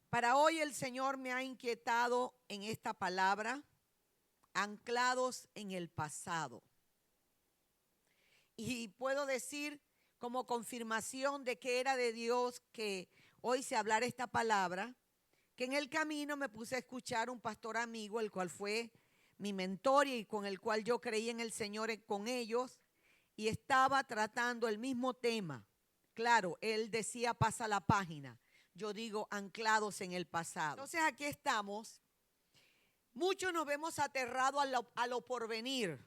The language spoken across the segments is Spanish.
Para hoy el Señor me ha inquietado en esta palabra, anclados en el pasado. Y puedo decir como confirmación de que era de Dios que hoy se hablara esta palabra, que en el camino me puse a escuchar un pastor amigo, el cual fue mi mentor y con el cual yo creí en el Señor con ellos, y estaba tratando el mismo tema. Claro, él decía pasa la página, yo digo anclados en el pasado. Entonces aquí estamos, muchos nos vemos aterrados a lo porvenir,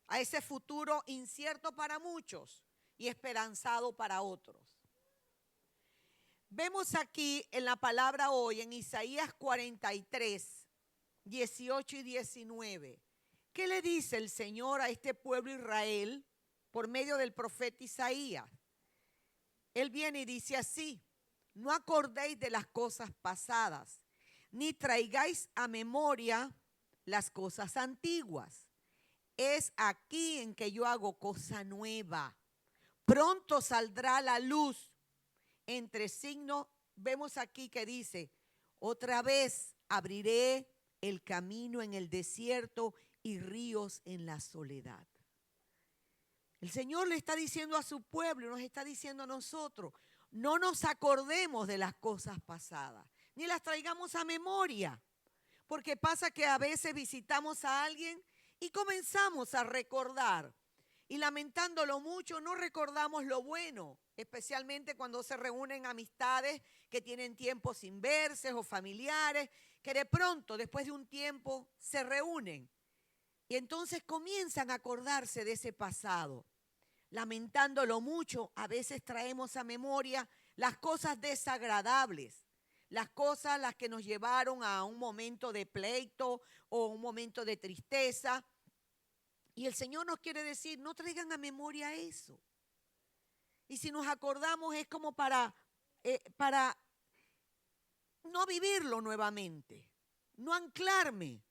a ese futuro incierto para muchos y esperanzado para otros. Vemos aquí en la palabra hoy, en Isaías 43, 18 y 19, ¿qué le dice el Señor a este pueblo Israel por medio del profeta Isaías? Él viene y dice así: no acordéis de las cosas pasadas, ni traigáis a memoria las cosas antiguas. Es aquí en que yo hago cosa nueva. Pronto saldrá la luz. Entre signos, vemos aquí que dice: otra vez abriré el camino en el desierto y ríos en la soledad. El Señor le está diciendo a su pueblo, nos está diciendo a nosotros, no nos acordemos de las cosas pasadas, ni las traigamos a memoria, porque pasa que a veces visitamos a alguien y comenzamos a recordar, y lamentándolo mucho no recordamos lo bueno, especialmente cuando se reúnen amistades que tienen tiempo sin verse o familiares, que de pronto después de un tiempo se reúnen y entonces comienzan a acordarse de ese pasado. Lamentándolo mucho, a veces traemos a memoria las cosas desagradables, las que nos llevaron a un momento de pleito o un momento de tristeza. Y el Señor nos quiere decir, no traigan a memoria eso. Y si nos acordamos es como para no vivirlo nuevamente, no anclarme.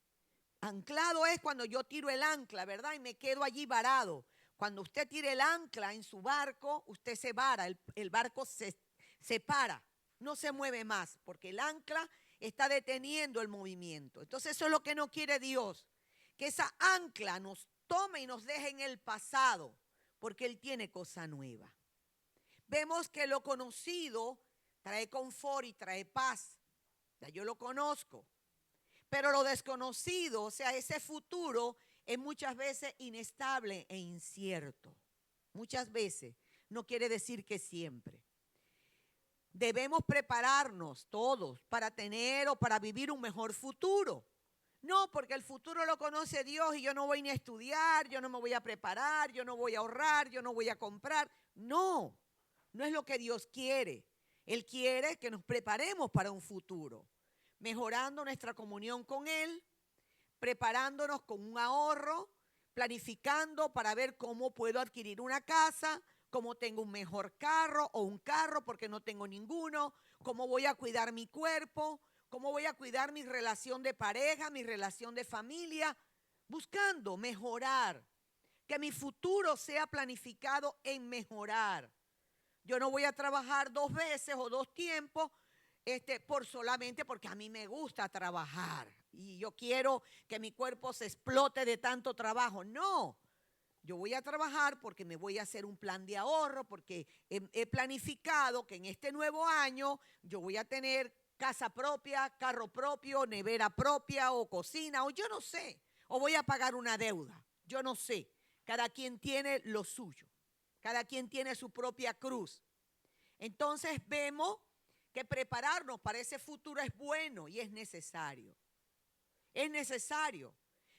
Anclado es cuando yo tiro el ancla, ¿verdad? Y me quedo allí varado. Cuando usted tira el ancla en su barco, usted se vara, el barco se para, no se mueve más, porque el ancla está deteniendo el movimiento. Entonces eso es lo que no quiere Dios, que esa ancla nos tome y nos deje en el pasado, porque Él tiene cosa nueva. Vemos que lo conocido trae confort y trae paz, ya yo lo conozco. Pero lo desconocido, o sea, ese futuro es muchas veces inestable e incierto. Muchas veces, no quiere decir que siempre. Debemos prepararnos todos para tener o para vivir un mejor futuro. No, porque el futuro lo conoce Dios y yo no voy ni a estudiar, yo no me voy a preparar, yo no voy a ahorrar, yo no voy a comprar. No, no es lo que Dios quiere. Él quiere que nos preparemos para un futuro, mejorando nuestra comunión con Él, preparándonos con un ahorro, planificando para ver cómo puedo adquirir una casa, cómo tengo un mejor carro o un carro porque no tengo ninguno, cómo voy a cuidar mi cuerpo, cómo voy a cuidar mi relación de pareja, mi relación de familia, buscando mejorar, que mi futuro sea planificado en mejorar. Yo no voy a trabajar 2 veces o 2 tiempos solamente porque a mí me gusta trabajar y yo quiero que mi cuerpo se explote de tanto trabajo. No, yo voy a trabajar porque me voy a hacer un plan de ahorro, porque he planificado que en este nuevo año yo voy a tener casa propia, carro propio, nevera propia o cocina o yo no sé, o voy a pagar una deuda, yo no sé. Cada quien tiene lo suyo, cada quien tiene su propia cruz. Entonces vemos que prepararnos para ese futuro es bueno y es necesario. Es necesario.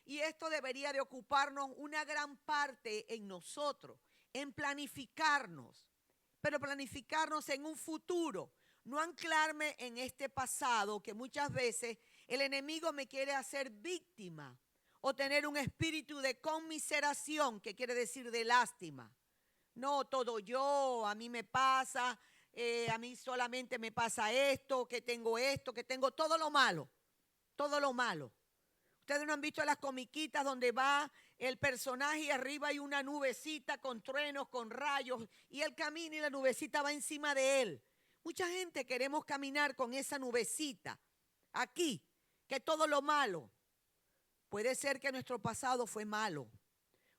Y esto debería de ocuparnos una gran parte en nosotros, en planificarnos, pero planificarnos en un futuro, no anclarme en este pasado que muchas veces el enemigo me quiere hacer víctima o tener un espíritu de conmiseración, que quiere decir de lástima. No, todo yo, a mí me pasa, a mí solamente me pasa esto, que tengo todo lo malo, todo lo malo. Ustedes no han visto las comiquitas donde va el personaje y arriba hay una nubecita con truenos, con rayos, y él camina y la nubecita va encima de él. Mucha gente queremos caminar con esa nubecita aquí, que todo lo malo. Puede ser que nuestro pasado fue malo.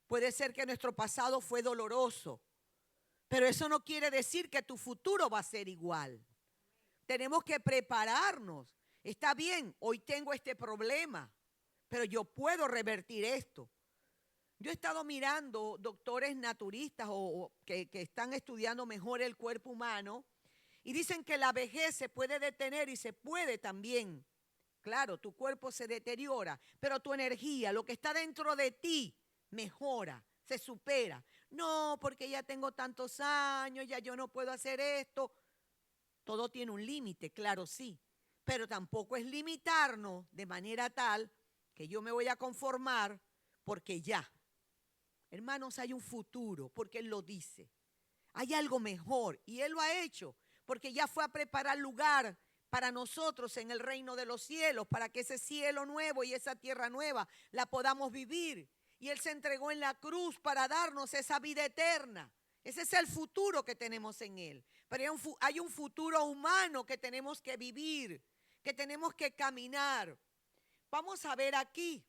Puede ser que nuestro pasado fue doloroso. Pero eso no quiere decir que tu futuro va a ser igual. Tenemos que prepararnos. Está bien, hoy tengo este problema, pero yo puedo revertir esto. Yo he estado mirando doctores naturistas o que están estudiando mejor el cuerpo humano y dicen que la vejez se puede detener y se puede también. Claro, tu cuerpo se deteriora, pero tu energía, lo que está dentro de ti, mejora, se supera. No, porque ya tengo tantos años, ya yo no puedo hacer esto. Todo tiene un límite, claro, sí, pero tampoco es limitarnos de manera tal que yo me voy a conformar porque ya. Hermanos, hay un futuro, porque Él lo dice. Hay algo mejor y Él lo ha hecho, porque ya fue a preparar lugar para nosotros en el reino de los cielos, para que ese cielo nuevo y esa tierra nueva la podamos vivir. Y Él se entregó en la cruz para darnos esa vida eterna. Ese es el futuro que tenemos en Él. Pero hay un futuro humano que tenemos que vivir, que tenemos que caminar. Vamos a ver aquí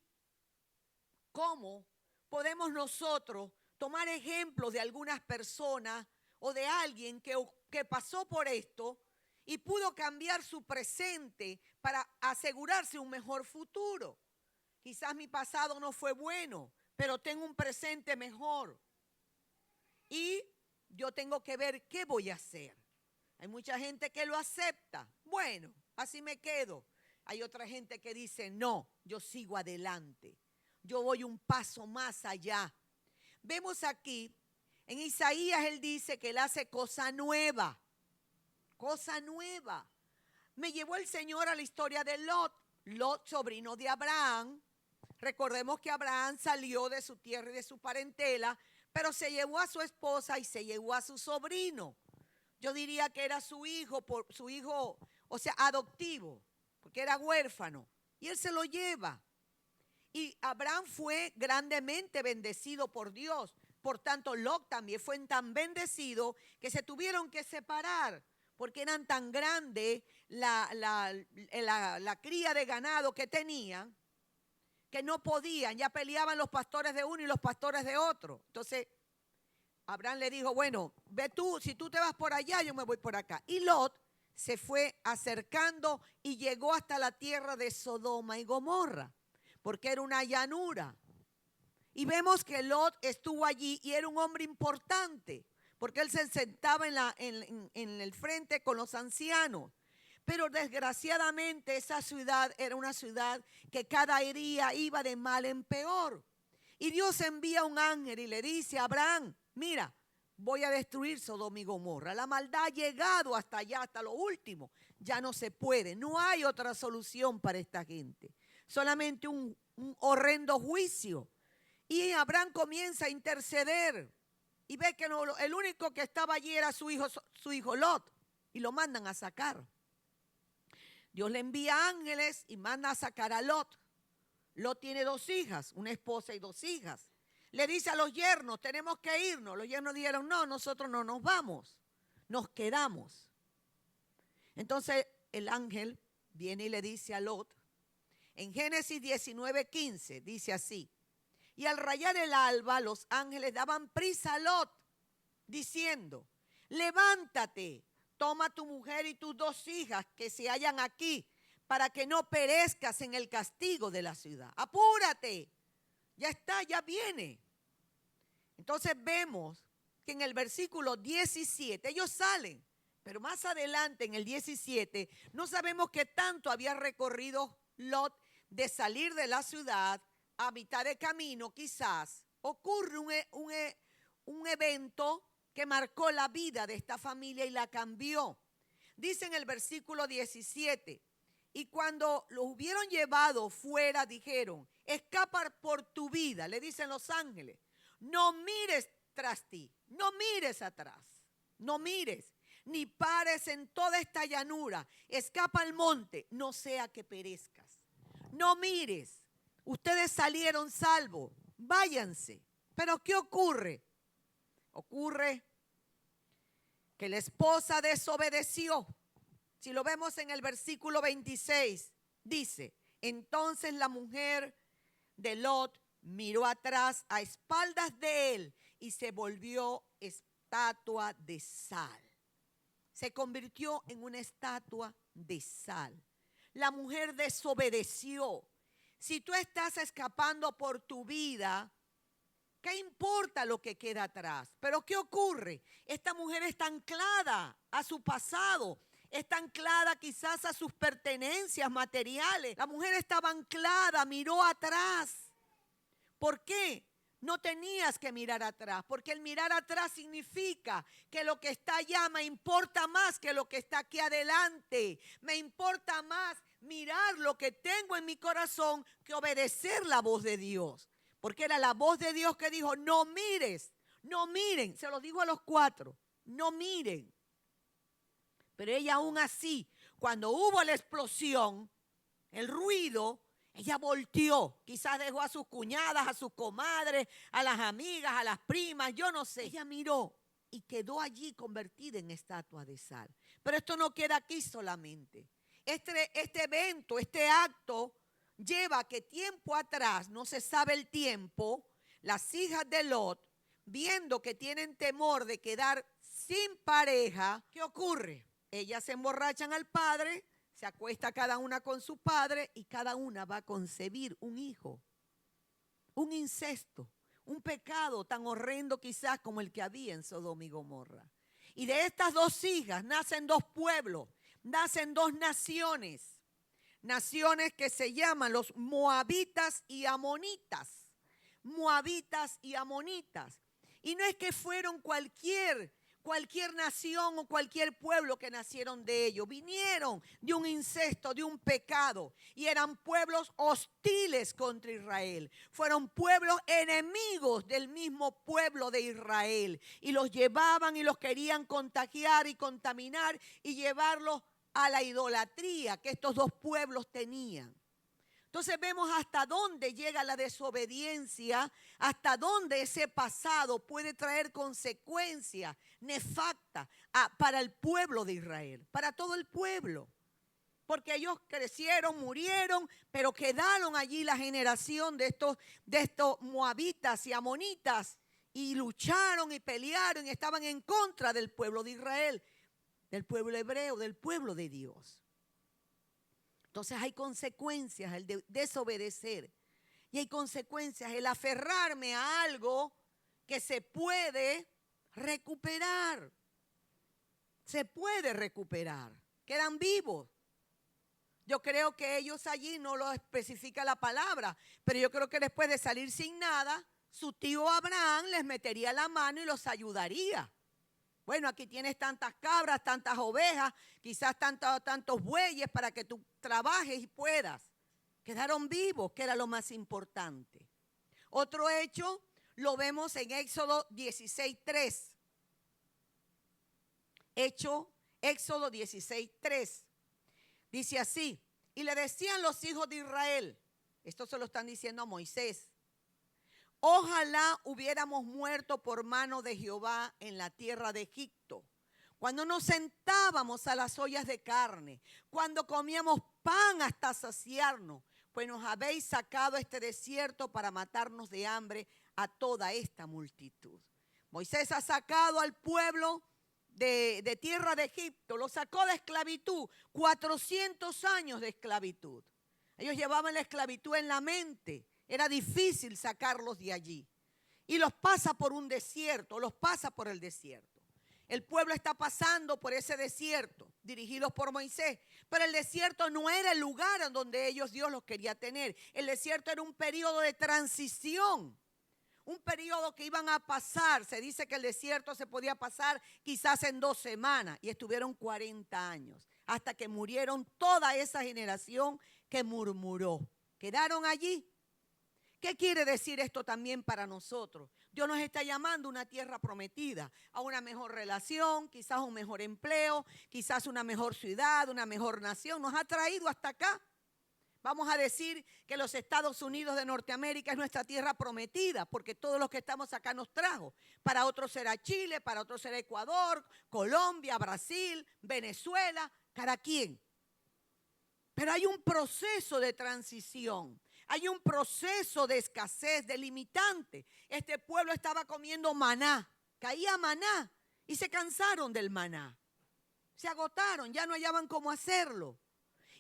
cómo podemos nosotros tomar ejemplos de algunas personas o de alguien que pasó por esto y pudo cambiar su presente para asegurarse un mejor futuro. Quizás mi pasado no fue bueno, pero tengo un presente mejor. Y yo tengo que ver qué voy a hacer. Hay mucha gente que lo acepta. Bueno, así me quedo. Hay otra gente que dice, no, yo sigo adelante. Yo voy un paso más allá. Vemos aquí, en Isaías él dice que él hace cosa nueva. Cosa nueva. Me llevó el Señor a la historia de Lot. Lot, sobrino de Abraham. Recordemos que Abraham salió de su tierra y de su parentela, pero se llevó a su esposa y se llevó a su sobrino. Yo diría que era su hijo, o sea, adoptivo, porque era huérfano. Y él se lo lleva. Y Abraham fue grandemente bendecido por Dios. Por tanto, Lot también fue tan bendecido que se tuvieron que separar, porque eran tan grandes la cría de ganado que tenían, que no podían, ya peleaban los pastores de uno y los pastores de otro. Entonces, Abraham le dijo, bueno, ve tú, si tú te vas por allá, yo me voy por acá. Y Lot se fue acercando y llegó hasta la tierra de Sodoma y Gomorra, porque era una llanura. Y vemos que Lot estuvo allí y era un hombre importante, porque él se sentaba en el frente con los ancianos. Pero desgraciadamente esa ciudad era una ciudad que cada día iba de mal en peor. Y Dios envía un ángel y le dice a Abraham, mira, voy a destruir Sodoma y Gomorra. La maldad ha llegado hasta allá, hasta lo último. Ya no se puede, no hay otra solución para esta gente. Solamente un horrendo juicio. Y Abraham comienza a interceder y ve que el único que estaba allí era su hijo Lot, y lo mandan a sacar. Dios le envía ángeles y manda a sacar a Lot. Lot tiene 2 hijas, una esposa y 2 hijas. Le dice a los yernos, tenemos que irnos. Los yernos dijeron, no, nosotros no nos vamos, nos quedamos. Entonces el ángel viene y le dice a Lot, en Génesis 19:15, dice así, y al rayar el alba, los ángeles daban prisa a Lot, diciendo, levántate, toma tu mujer y tus 2 hijas que se hallan aquí, para que no perezcas en el castigo de la ciudad. Apúrate, ya está, ya viene. Entonces vemos que en el versículo 17, ellos salen, pero más adelante en el 17, no sabemos qué tanto había recorrido Lot de salir de la ciudad. A mitad de camino quizás ocurre un evento que marcó la vida de esta familia y la cambió. Dice en el versículo 17, y cuando lo hubieron llevado fuera dijeron, escapa por tu vida, le dicen los ángeles, no mires tras ti, no mires atrás, no mires, ni pares en toda esta llanura, escapa al monte, no sea que perezcas, no mires. Ustedes salieron salvos, váyanse. Pero ¿qué ocurre? Ocurre que la esposa desobedeció Si lo vemos en el versículo 26, dice, entonces la mujer de Lot miró atrás a espaldas de él y se volvió estatua de sal. Se convirtió en una estatua de sal. La mujer desobedeció. Si tú estás escapando por tu vida, ¿qué importa lo que queda atrás? Pero ¿qué ocurre? Esta mujer está anclada a su pasado, está anclada quizás a sus pertenencias materiales. La mujer estaba anclada, miró atrás. ¿Por qué? No tenías que mirar atrás, porque el mirar atrás significa que lo que está allá me importa más que lo que está aquí adelante. Me importa más mirar lo que tengo en mi corazón que obedecer la voz de Dios. Porque era la voz de Dios que dijo, no mires, no miren. Se lo dijo a los 4, no miren. Pero ella aún así, cuando hubo la explosión, el ruido, ella volteó, quizás dejó a sus cuñadas, a sus comadres, a las amigas, a las primas, yo no sé. Ella miró y quedó allí convertida en estatua de sal. Pero esto no queda aquí solamente. Este evento, este acto, lleva que tiempo atrás, no se sabe el tiempo, las hijas de Lot, viendo que tienen temor de quedar sin pareja, ¿qué ocurre? Ellas se emborrachan al padre, se acuesta cada una con su padre y cada una va a concebir un hijo. Un incesto, un pecado tan horrendo quizás como el que había en Sodoma y Gomorra. Y de estas 2 hijas nacen 2 pueblos, nacen 2 naciones. Naciones que se llaman los moabitas y amonitas. Moabitas y amonitas. Y no es que fueron cualquier nación o cualquier pueblo que nacieron de ellos. Vinieron de un incesto, de un pecado. Y eran pueblos hostiles contra Israel. Fueron pueblos enemigos del mismo pueblo de Israel. Y los llevaban y los querían contagiar y contaminar y llevarlos a la idolatría que estos 2 pueblos tenían. Entonces vemos hasta dónde llega la desobediencia, hasta dónde ese pasado puede traer consecuencias nefastas para el pueblo de Israel, para todo el pueblo. Porque ellos crecieron, murieron, pero quedaron allí la generación de estos moabitas y amonitas y lucharon y pelearon y estaban en contra del pueblo de Israel, del pueblo hebreo, del pueblo de Dios. Entonces hay consecuencias el desobedecer y hay consecuencias el aferrarme a algo que se puede recuperar. Se puede recuperar. Quedan vivos. Yo creo que ellos allí no lo especifica la palabra, pero yo creo que después de salir sin nada, su tío Abraham les metería la mano y los ayudaría. Bueno, aquí tienes tantas cabras, tantas ovejas, quizás tantos bueyes para que tú trabajes y puedas. Quedaron vivos, que era lo más importante. Otro hecho lo vemos en Éxodo 16:3. Éxodo 16:3. Dice así, y le decían los hijos de Israel, esto se lo están diciendo a Moisés, ojalá hubiéramos muerto por mano de Jehová en la tierra de Egipto, cuando nos sentábamos a las ollas de carne, cuando comíamos pan hasta saciarnos, pues nos habéis sacado este desierto para matarnos de hambre a toda esta multitud. Moisés ha sacado al pueblo de tierra de Egipto, lo sacó de esclavitud, 400 años de esclavitud. Ellos llevaban la esclavitud en la mente. Era difícil sacarlos de allí. Y los pasa por un desierto, los pasa por el desierto. El pueblo está pasando por ese desierto, dirigidos por Moisés. Pero el desierto no era el lugar en donde Dios los quería tener. El desierto era un periodo de transición. Un periodo que iban a pasar. Se dice que el desierto se podía pasar quizás en 2 semanas. Y estuvieron 40 años. Hasta que murieron toda esa generación que murmuró. Quedaron allí. ¿Qué quiere decir esto también para nosotros? Dios nos está llamando a una tierra prometida, a una mejor relación, quizás un mejor empleo, quizás una mejor ciudad, una mejor nación. Nos ha traído hasta acá. Vamos a decir que los Estados Unidos de Norteamérica es nuestra tierra prometida, porque todos los que estamos acá nos trajo. Para otros será Chile, para otros será Ecuador, Colombia, Brasil, Venezuela. cada quien. Pero hay un proceso de transición. Hay un proceso de escasez, de limitante. Este pueblo estaba comiendo maná. Caía maná y se cansaron del maná. Se agotaron, ya no hallaban cómo hacerlo.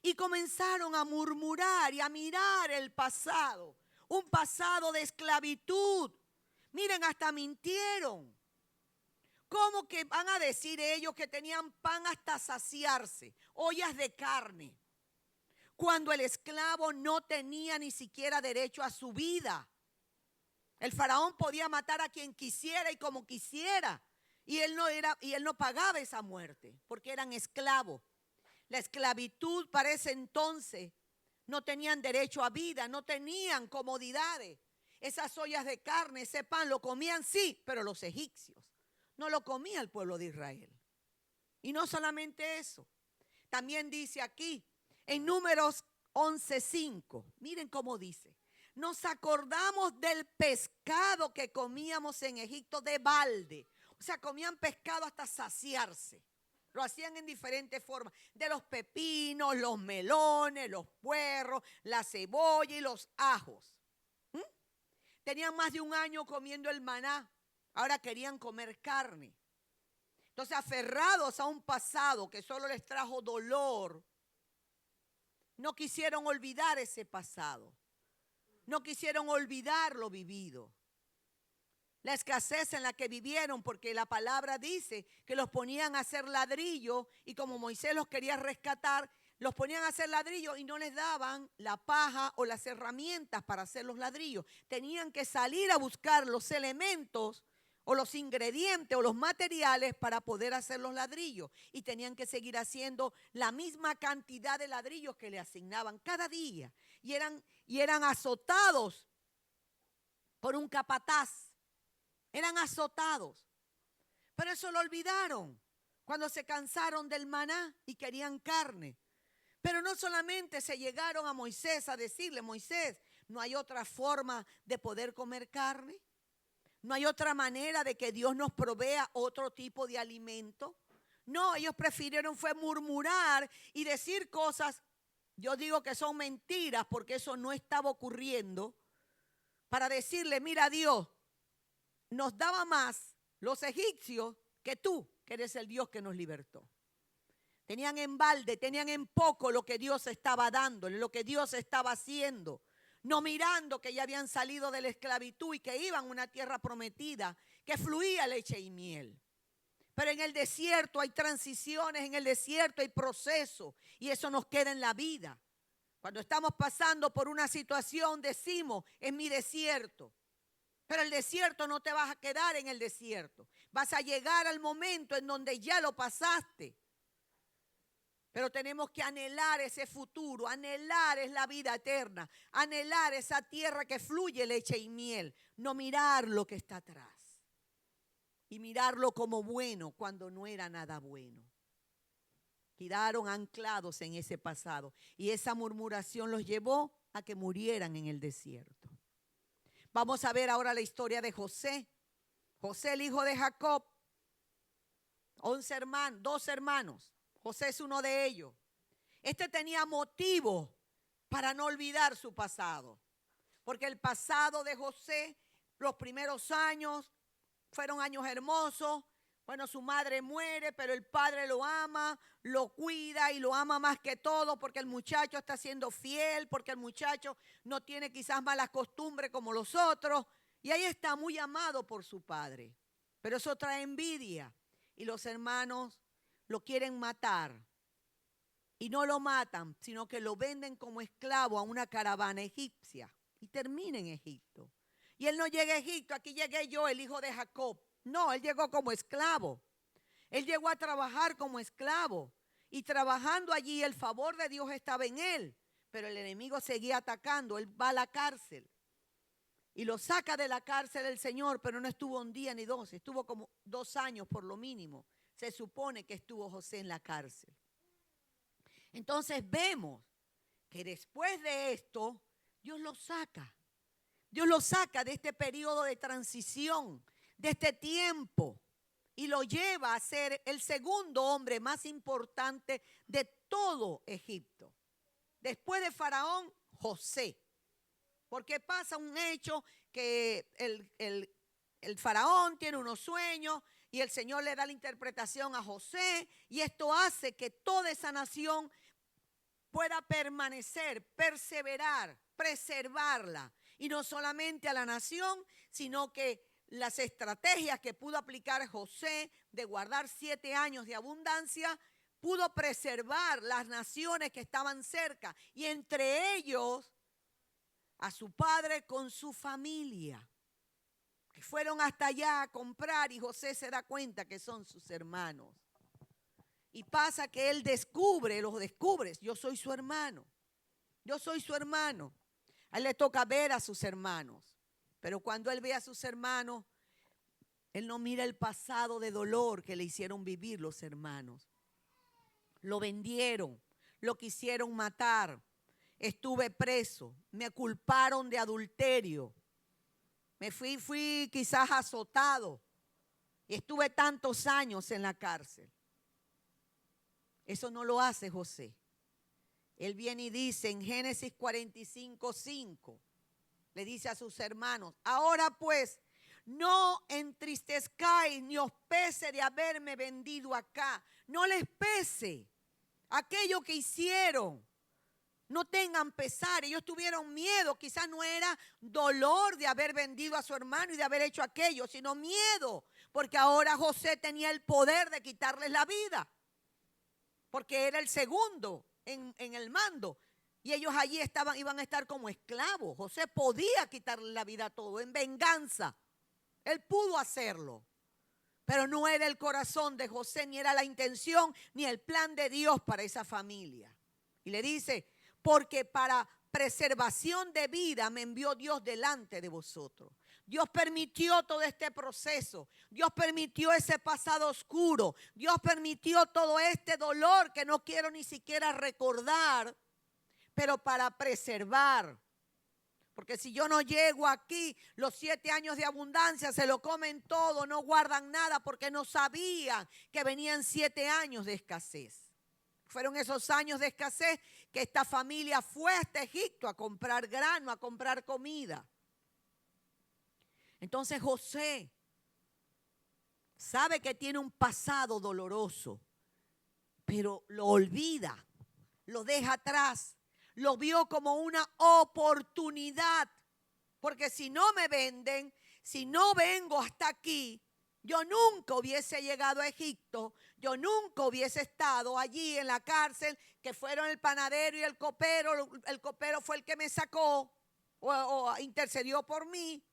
Y comenzaron a murmurar y a mirar el pasado. Un pasado de esclavitud. Miren, hasta mintieron. ¿Cómo que van a decir ellos que tenían pan hasta saciarse? Ollas de carne. Cuando el esclavo no tenía ni siquiera derecho a su vida. El faraón podía matar a quien quisiera y como quisiera. Y él no pagaba esa muerte porque eran esclavos. La esclavitud para ese entonces no tenían derecho a vida, no tenían comodidades. Esas ollas de carne, ese pan lo comían sí, pero los egipcios. No lo comía el pueblo de Israel. Y no solamente eso. También dice aquí, en Números 11:5, miren cómo dice. Nos acordamos del pescado que comíamos en Egipto de balde. O sea, comían pescado hasta saciarse. Lo hacían en diferentes formas. De los pepinos, los melones, los puerros, la cebolla y los ajos. Tenían más de un año comiendo el maná. Ahora querían comer carne. Entonces, aferrados a un pasado que solo les trajo dolor, no quisieron olvidar ese pasado. No quisieron olvidar lo vivido. La escasez en la que vivieron, porque la palabra dice que los ponían a hacer ladrillo y como Moisés los quería rescatar, los ponían a hacer ladrillo y no les daban la paja o las herramientas para hacer los ladrillos. Tenían que salir a buscar los elementos o los ingredientes o los materiales para poder hacer los ladrillos. Y tenían que seguir haciendo la misma cantidad de ladrillos que le asignaban cada día. Y eran azotados por un capataz. Eran azotados. Pero eso lo olvidaron cuando se cansaron del maná y querían carne. Pero no solamente se llegaron a Moisés a decirle, Moisés, ¿no hay otra forma de poder comer carne? ¿No hay otra manera de que Dios nos provea otro tipo de alimento? No, ellos prefirieron fue murmurar y decir cosas, yo digo que son mentiras porque eso no estaba ocurriendo, para decirle, mira Dios, nos daba más los egipcios que tú, que eres el Dios que nos libertó. Tenían en balde, tenían en poco lo que Dios estaba dándole, lo que Dios estaba haciendo. No mirando que ya habían salido de la esclavitud y que iban a una tierra prometida, que fluía leche y miel. Pero en el desierto hay transiciones, en el desierto hay procesos y eso nos queda en la vida. Cuando estamos pasando por una situación decimos, es mi desierto. Pero el desierto no te vas a quedar en el desierto. Vas a llegar al momento en donde ya lo pasaste. Pero tenemos que anhelar ese futuro, anhelar es la vida eterna, anhelar esa tierra que fluye leche y miel, no mirar lo que está atrás y mirarlo como bueno cuando no era nada bueno. Quedaron anclados en ese pasado y esa murmuración los llevó a que murieran en el desierto. Vamos a ver ahora la historia de José. José, el hijo de Jacob, 2 hermanos. José es uno de ellos. Este tenía motivo para no olvidar su pasado. Porque el pasado de José, los primeros años, fueron años hermosos. Bueno, su madre muere, pero el padre lo ama, lo cuida y lo ama más que todo porque el muchacho está siendo fiel, porque el muchacho no tiene quizás malas costumbres como los otros. Y ahí está muy amado por su padre. Pero eso trae envidia y los hermanos lo quieren matar y no lo matan, sino que lo venden como esclavo a una caravana egipcia y termina en Egipto. Y él no llega a Egipto, aquí llegué yo, el hijo de Jacob. No, él llegó como esclavo. Él llegó a trabajar como esclavo y trabajando allí el favor de Dios estaba en él, pero el enemigo seguía atacando. Él va a la cárcel y lo saca de la cárcel el Señor, pero no estuvo un día ni dos, estuvo como 2 años por lo mínimo. Se supone que estuvo José en la cárcel. Entonces vemos que después de esto, Dios lo saca. Dios lo saca de este periodo de transición, de este tiempo. y lo lleva a ser el segundo hombre más importante de todo Egipto. Después de Faraón, José. Porque pasa un hecho que el faraón tiene unos sueños y el Señor le da la interpretación a José, y esto hace que toda esa nación pueda permanecer, perseverar, preservarla. Y no solamente a la nación, sino que las estrategias que pudo aplicar José de guardar 7 años de abundancia, pudo preservar las naciones que estaban cerca, y entre ellos a su padre con su familia, que fueron hasta allá a comprar, y José se da cuenta que son sus hermanos. Y pasa que él los descubre, yo soy su hermano, yo soy su hermano. A él le toca ver a sus hermanos, pero cuando él ve a sus hermanos, él no mira el pasado de dolor que le hicieron vivir los hermanos. Lo vendieron, lo quisieron matar, estuve preso, me culparon de adulterio, me fui quizás azotado, y estuve tantos años en la cárcel. Eso no lo hace José. Él viene y dice en Génesis 45:5, le dice a sus hermanos: ahora pues, no entristezcáis ni os pese de haberme vendido acá. No les pese aquello que hicieron. No tengan pesar. Ellos tuvieron miedo. Quizás no era dolor de haber vendido a su hermano y de haber hecho aquello, sino miedo, porque ahora José tenía el poder de quitarles la vida, porque era el segundo en el mando, y ellos allí iban a estar como esclavos. José podía quitarle la vida a todo en venganza. Él pudo hacerlo, pero no era el corazón de José, ni era la intención, ni el plan de Dios para esa familia. Y le dice: porque para preservación de vida me envió Dios delante de vosotros. Dios permitió todo este proceso. Dios permitió ese pasado oscuro. Dios permitió todo este dolor que no quiero ni siquiera recordar, pero para preservar. Porque si yo no llego aquí, los 7 años de abundancia se lo comen todo, no guardan nada, porque no sabían que venían 7 años de escasez. Fueron esos años de escasez que esta familia fue hasta Egipto a comprar grano, a comprar comida. Entonces José sabe que tiene un pasado doloroso, pero lo olvida, lo deja atrás, lo vio como una oportunidad. Porque si no me venden, si no vengo hasta aquí, yo nunca hubiese llegado a Egipto, yo nunca hubiese estado allí en la cárcel, que fueron el panadero y el copero fue el que me sacó o intercedió por mí,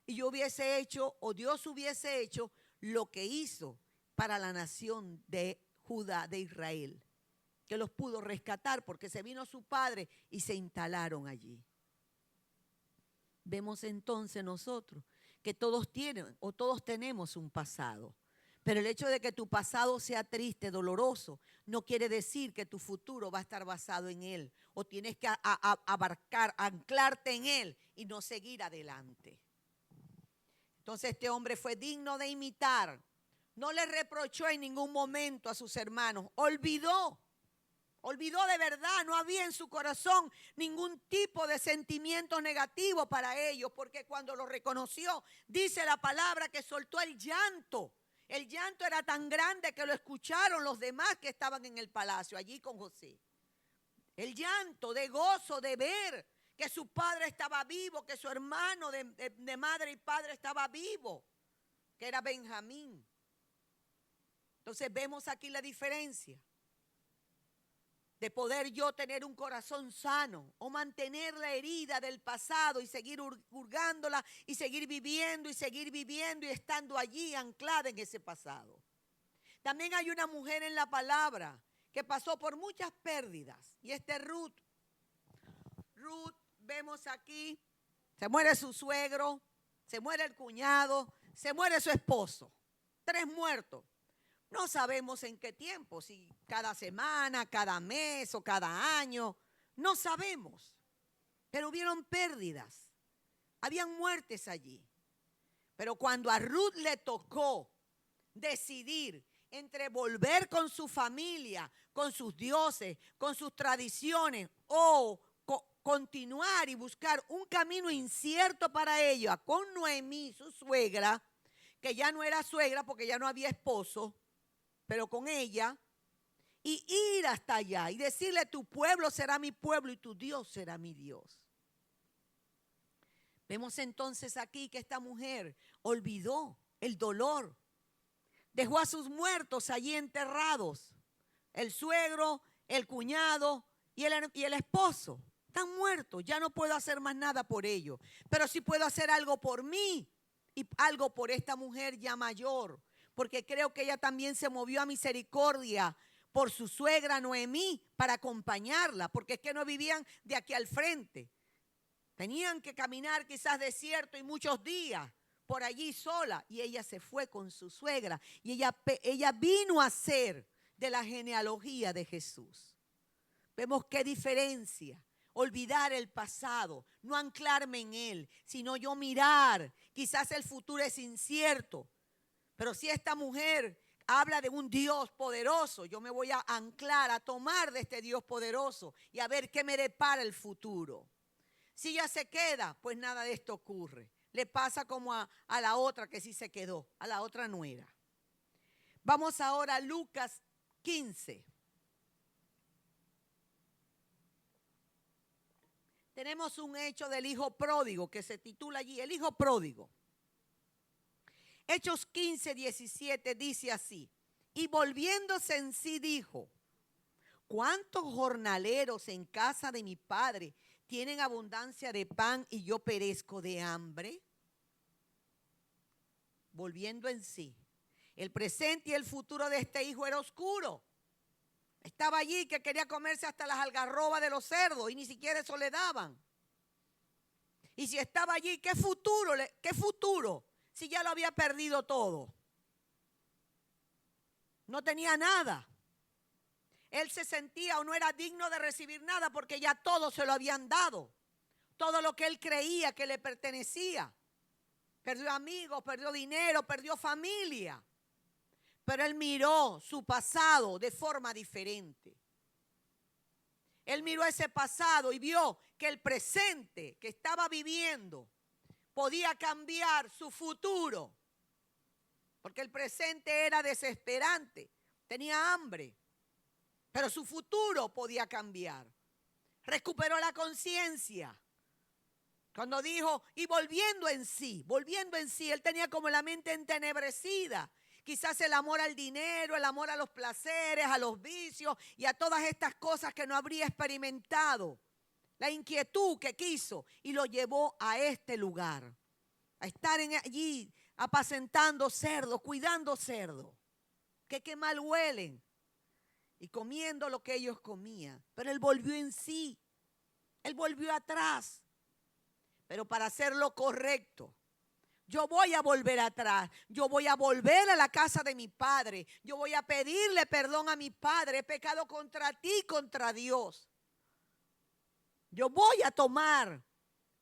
y yo hubiese hecho, o Dios hubiese hecho lo que hizo para la nación de Judá, de Israel, que los pudo rescatar porque se vino su padre y se instalaron allí. Vemos entonces nosotros que todos tienen o todos tenemos un pasado. Pero el hecho de que tu pasado sea triste, doloroso, no quiere decir que tu futuro va a estar basado en él. O tienes que anclarte en él y no seguir adelante. Entonces este hombre fue digno de imitar. No le reprochó en ningún momento a sus hermanos. Olvidó de verdad, no había en su corazón ningún tipo de sentimiento negativo para ellos, porque cuando lo reconoció, dice la palabra que soltó el llanto. El llanto era tan grande que lo escucharon los demás que estaban en el palacio, allí con José. El llanto de gozo de ver que su padre estaba vivo, que su hermano de madre y padre estaba vivo, que era Benjamín. Entonces vemos aquí la diferencia de poder yo tener un corazón sano o mantener la herida del pasado y seguir hurgándola y seguir viviendo y estando allí anclada en ese pasado. También hay una mujer en la palabra que pasó por muchas pérdidas, y este es Ruth. Ruth, vemos aquí, se muere su suegro, se muere el cuñado, se muere su esposo. 3 muertos. No sabemos en qué tiempo, si cada semana, cada mes o cada año, no sabemos. Pero hubieron pérdidas, habían muertes allí. Pero cuando a Ruth le tocó decidir entre volver con su familia, con sus dioses, con sus tradiciones, o continuar y buscar un camino incierto para ella con Noemí, su suegra, que ya no era suegra porque ya no había esposo, pero con ella, y ir hasta allá y decirle: tu pueblo será mi pueblo y tu Dios será mi Dios. Vemos entonces aquí que esta mujer olvidó el dolor, dejó a sus muertos allí enterrados, el suegro, el cuñado y el esposo. Están muertos, ya no puedo hacer más nada por ellos, pero sí puedo hacer algo por mí y algo por esta mujer ya mayor, porque creo que ella también se movió a misericordia por su suegra Noemí para acompañarla, porque es que no vivían de aquí al frente. Tenían que caminar quizás desierto y muchos días por allí sola, y ella se fue con su suegra y ella vino a ser de la genealogía de Jesús. Vemos qué diferencia. Olvidar el pasado, no anclarme en él, sino yo mirar. Quizás el futuro es incierto, pero si esta mujer habla de un Dios poderoso, yo me voy a anclar, a tomar de este Dios poderoso y a ver qué me depara el futuro. Si ella se queda, pues nada de esto ocurre. Le pasa como a la otra que sí se quedó, a la otra nuera. Vamos ahora a Lucas 15. Tenemos un hecho del hijo pródigo que se titula allí, el hijo pródigo. Hechos 15, 17 dice así: y volviéndose en sí dijo: ¿cuántos jornaleros en casa de mi padre tienen abundancia de pan y yo perezco de hambre? Volviendo en sí. El presente y el futuro de este hijo era oscuro. Estaba allí que quería comerse hasta las algarrobas de los cerdos y ni siquiera eso le daban. Y si estaba allí, ¿qué futuro? Si ya lo había perdido todo. No tenía nada. Él se sentía o no era digno de recibir nada porque ya todo se lo habían dado. Todo lo que él creía que le pertenecía. Perdió amigos, perdió dinero, perdió familia. Pero él miró su pasado de forma diferente. Él miró ese pasado y vio que el presente que estaba viviendo podía cambiar su futuro. Porque el presente era desesperante, tenía hambre, pero su futuro podía cambiar. Recuperó la conciencia. Cuando dijo, y volviendo en sí, él tenía como la mente entenebrecida. Quizás el amor al dinero, el amor a los placeres, a los vicios y a todas estas cosas que no habría experimentado. La inquietud que quiso y lo llevó a este lugar, a estar allí apacentando cerdos, cuidando cerdos, que qué mal huelen y comiendo lo que ellos comían. Pero él volvió en sí, él volvió atrás, pero para hacer lo correcto. Yo voy a volver atrás, yo voy a volver a la casa de mi padre, yo voy a pedirle perdón a mi padre, he pecado contra ti, contra Dios. Yo voy a tomar,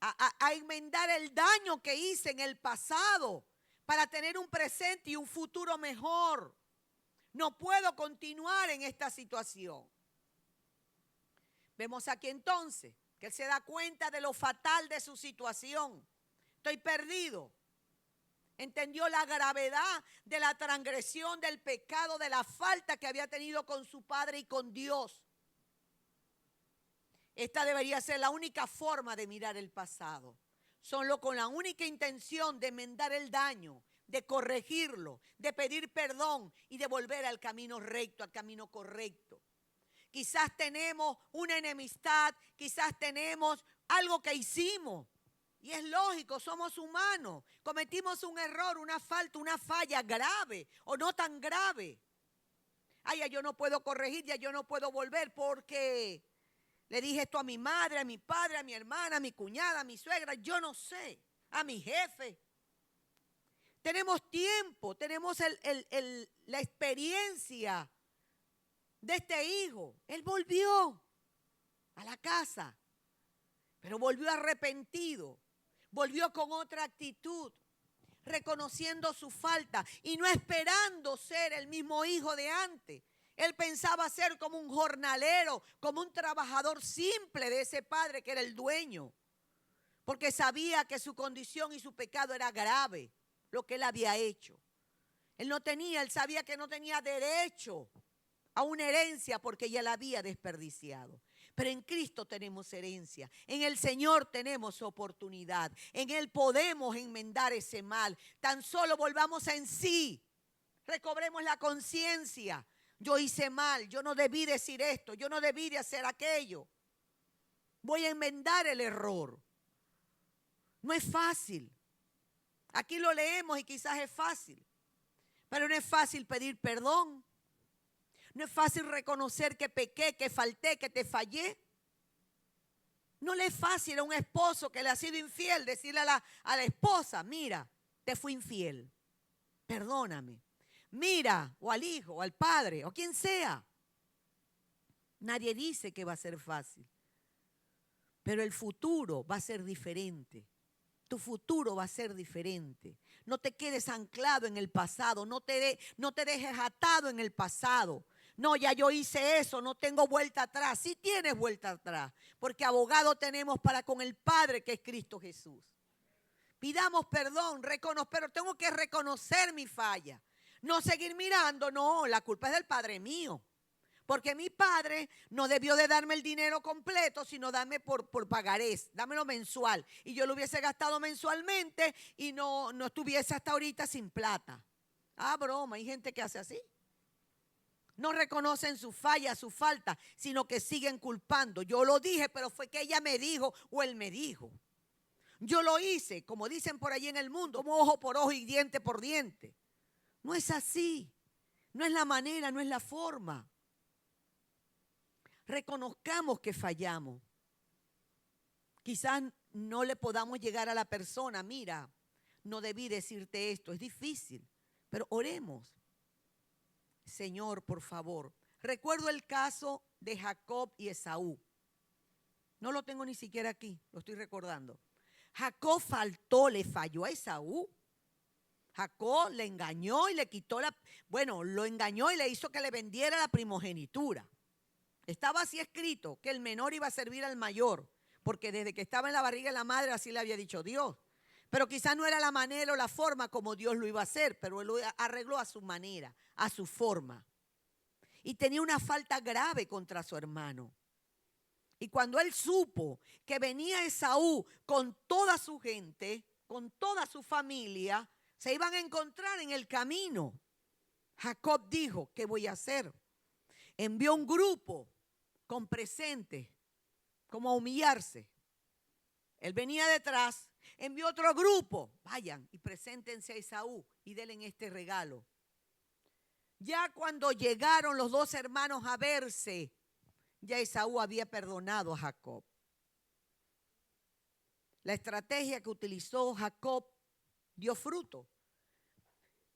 a enmendar el daño que hice en el pasado para tener un presente y un futuro mejor. No puedo continuar en esta situación. Vemos aquí entonces que él se da cuenta de lo fatal de su situación. Estoy perdido. Entendió la gravedad de la transgresión, del pecado, de la falta que había tenido con su padre y con Dios. Esta debería ser la única forma de mirar el pasado. Solo con la única intención de enmendar el daño, de corregirlo, de pedir perdón y de volver al camino recto, al camino correcto. Quizás tenemos una enemistad, quizás tenemos algo que hicimos. Y es lógico, somos humanos. Cometimos un error, una falta, una falla grave o no tan grave. Ay, ya yo no puedo corregir, ya yo no puedo volver porque le dije esto a mi madre, a mi padre, a mi hermana, a mi cuñada, a mi suegra, yo no sé, a mi jefe. Tenemos tiempo, tenemos la experiencia de este hijo. Él volvió a la casa, pero volvió arrepentido, volvió con otra actitud, reconociendo su falta y no esperando ser el mismo hijo de antes. Él pensaba ser como un jornalero, como un trabajador simple de ese padre que era el dueño, porque sabía que su condición y su pecado era grave, lo que él había hecho. Él sabía que no tenía derecho a una herencia porque ya la había desperdiciado. Pero en Cristo tenemos herencia, en el Señor tenemos oportunidad, en Él podemos enmendar ese mal. Tan solo volvamos en sí, recobremos la conciencia. Yo hice mal, yo no debí decir esto, yo no debí de hacer aquello. Voy a enmendar el error. No es fácil. Aquí lo leemos y quizás es fácil, pero no es fácil pedir perdón. No es fácil reconocer que pequé, que falté, que te fallé. No le es fácil a un esposo que le ha sido infiel decirle a la esposa, mira, te fui infiel, perdóname. Mira, o al hijo, o al padre, o quien sea. Nadie dice que va a ser fácil, pero el futuro va a ser diferente. Tu futuro va a ser diferente. No te quedes anclado en el pasado, no te dejes atado en el pasado. No, ya yo hice eso, no tengo vuelta atrás. Sí tienes vuelta atrás, porque abogado tenemos para con el Padre, que es Cristo Jesús. Pidamos perdón, pero tengo que reconocer mi falla. No seguir mirando, no, la culpa es del padre mío. Porque mi padre no debió de darme el dinero completo, sino darme por pagarés, dámelo mensual. Y yo lo hubiese gastado mensualmente y no estuviese hasta ahorita sin plata. Ah, broma, hay gente que hace así. No reconocen su falla, su falta, sino que siguen culpando. Yo lo dije, pero fue que ella me dijo o él me dijo. Yo lo hice, como dicen por allí en el mundo, como ojo por ojo y diente por diente. No es así. No es la manera, no es la forma. Reconozcamos que fallamos. Quizás no le podamos llegar a la persona, mira, no debí decirte esto, es difícil, pero oremos. Señor, por favor. Recuerdo el caso de Jacob y Esaú. No lo tengo ni siquiera aquí, lo estoy recordando. Jacob le falló a Esaú. Jacob le engañó y le quitó lo engañó y le hizo que le vendiera la primogenitura. Estaba así escrito que el menor iba a servir al mayor, porque desde que estaba en la barriga de la madre así le había dicho Dios. Pero quizás no era la manera o la forma como Dios lo iba a hacer, pero él lo arregló a su manera, a su forma. Y tenía una falta grave contra su hermano. Y cuando él supo que venía Esaú con toda su gente, con toda su familia, se iban a encontrar en el camino. Jacob dijo, ¿qué voy a hacer? Envió un grupo con presentes, como a humillarse. Él venía detrás, envió otro grupo, vayan y preséntense a Esaú y denle este regalo. Ya cuando llegaron los dos hermanos a verse, ya Esaú había perdonado a Jacob. La estrategia que utilizó Jacob dio fruto.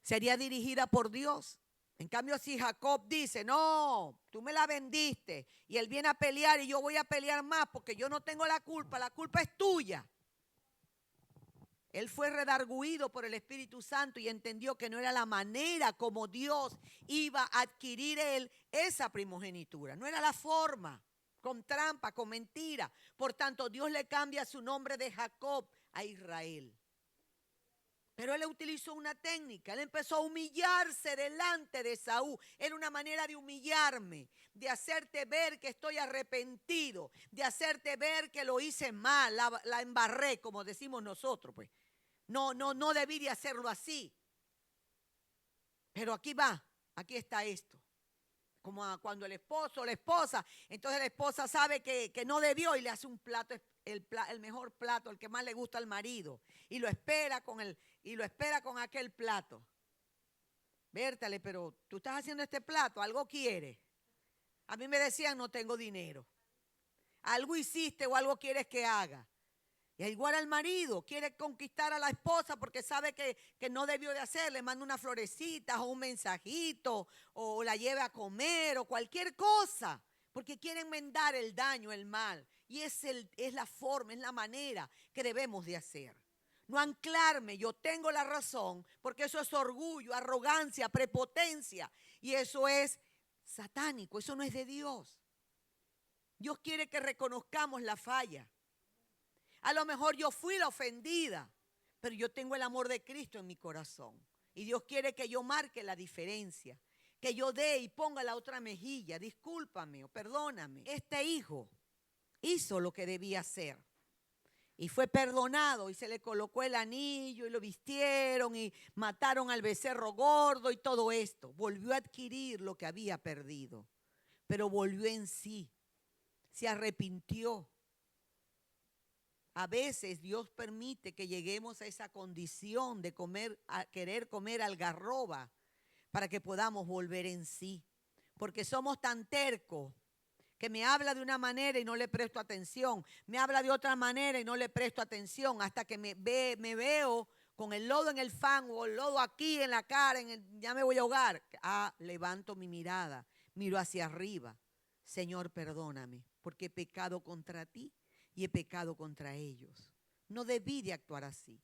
Sería dirigida por Dios. En cambio, si Jacob dice, no, tú me la vendiste, y él viene a pelear y yo voy a pelear más porque yo no tengo la culpa es tuya. Él fue redarguido por el Espíritu Santo y entendió que no era la manera como Dios iba a adquirir él esa primogenitura. No era la forma, con trampa, con mentira. Por tanto, Dios le cambia su nombre de Jacob a Israel. Pero él utilizó una técnica, él empezó a humillarse delante de Esaú. Era una manera de humillarme, de hacerte ver que estoy arrepentido, de hacerte ver que lo hice mal, la embarré, como decimos nosotros, pues. No debí de hacerlo así. Pero aquí está esto. Como cuando el esposo o la esposa, entonces la esposa sabe que no debió y le hace un plato, el mejor plato, el que más le gusta al marido, y lo espera con aquel plato. Vértale, pero tú estás haciendo este plato, algo quieres. A mí me decían, no tengo dinero. Algo hiciste o algo quieres que haga. Y igual al marido, quiere conquistar a la esposa porque sabe que no debió de hacer, le manda unas florecitas o un mensajito o la lleve a comer o cualquier cosa, porque quiere enmendar el daño, el mal. Y es la forma, es la manera que debemos de hacer. no anclarme, yo tengo la razón, porque eso es orgullo, arrogancia, prepotencia, y eso es satánico, eso no es de Dios. Dios quiere que reconozcamos la falla. A lo mejor yo fui la ofendida, pero yo tengo el amor de Cristo en mi corazón. Y Dios quiere que yo marque la diferencia, que yo dé y ponga la otra mejilla. Discúlpame o perdóname. Este hijo hizo lo que debía hacer y fue perdonado y se le colocó el anillo y lo vistieron y mataron al becerro gordo y todo esto. Volvió a adquirir lo que había perdido, pero volvió en sí, se arrepintió. A veces Dios permite que lleguemos a esa condición de comer, a querer comer algarroba para que podamos volver en sí. Porque somos tan tercos que me habla de una manera y no le presto atención. Me habla de otra manera y no le presto atención hasta que me veo con el lodo en el fango, el lodo aquí en la cara, ya me voy a ahogar. Levanto mi mirada, miro hacia arriba. Señor, perdóname porque he pecado contra ti y he pecado contra ellos. No debí de actuar así,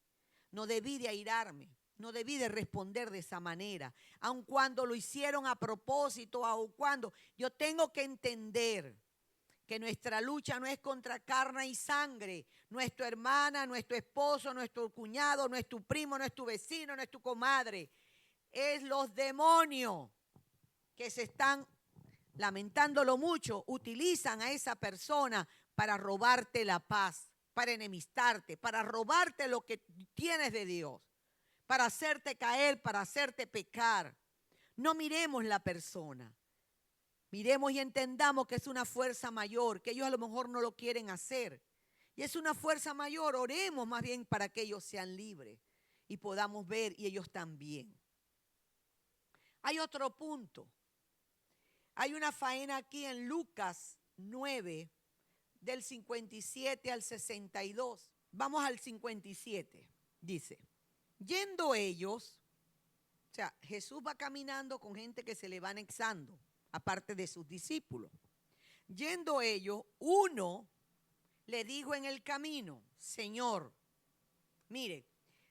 no debí de airarme, no debí de responder de esa manera, aun cuando lo hicieron a propósito, aun cuando yo tengo que entender que nuestra lucha no es contra carne y sangre, no es tu hermana, no es tu esposo, no es tu cuñado, no es tu primo, no es tu vecino, no es tu comadre, es los demonios que se están, lamentándolo mucho, utilizan a esa persona para robarte la paz, para enemistarte, para robarte lo que tienes de Dios, para hacerte caer, para hacerte pecar. No miremos la persona, miremos y entendamos que es una fuerza mayor, que ellos a lo mejor no lo quieren hacer. Y es una fuerza mayor, oremos más bien para que ellos sean libres y podamos ver y ellos también. Hay otro punto. Hay una faena aquí en Lucas 9, del 57 al 62. Vamos al 57. Dice, yendo ellos, o sea, Jesús va caminando con gente que se le va anexando, aparte de sus discípulos. Yendo ellos, uno le dijo en el camino, Señor, mire,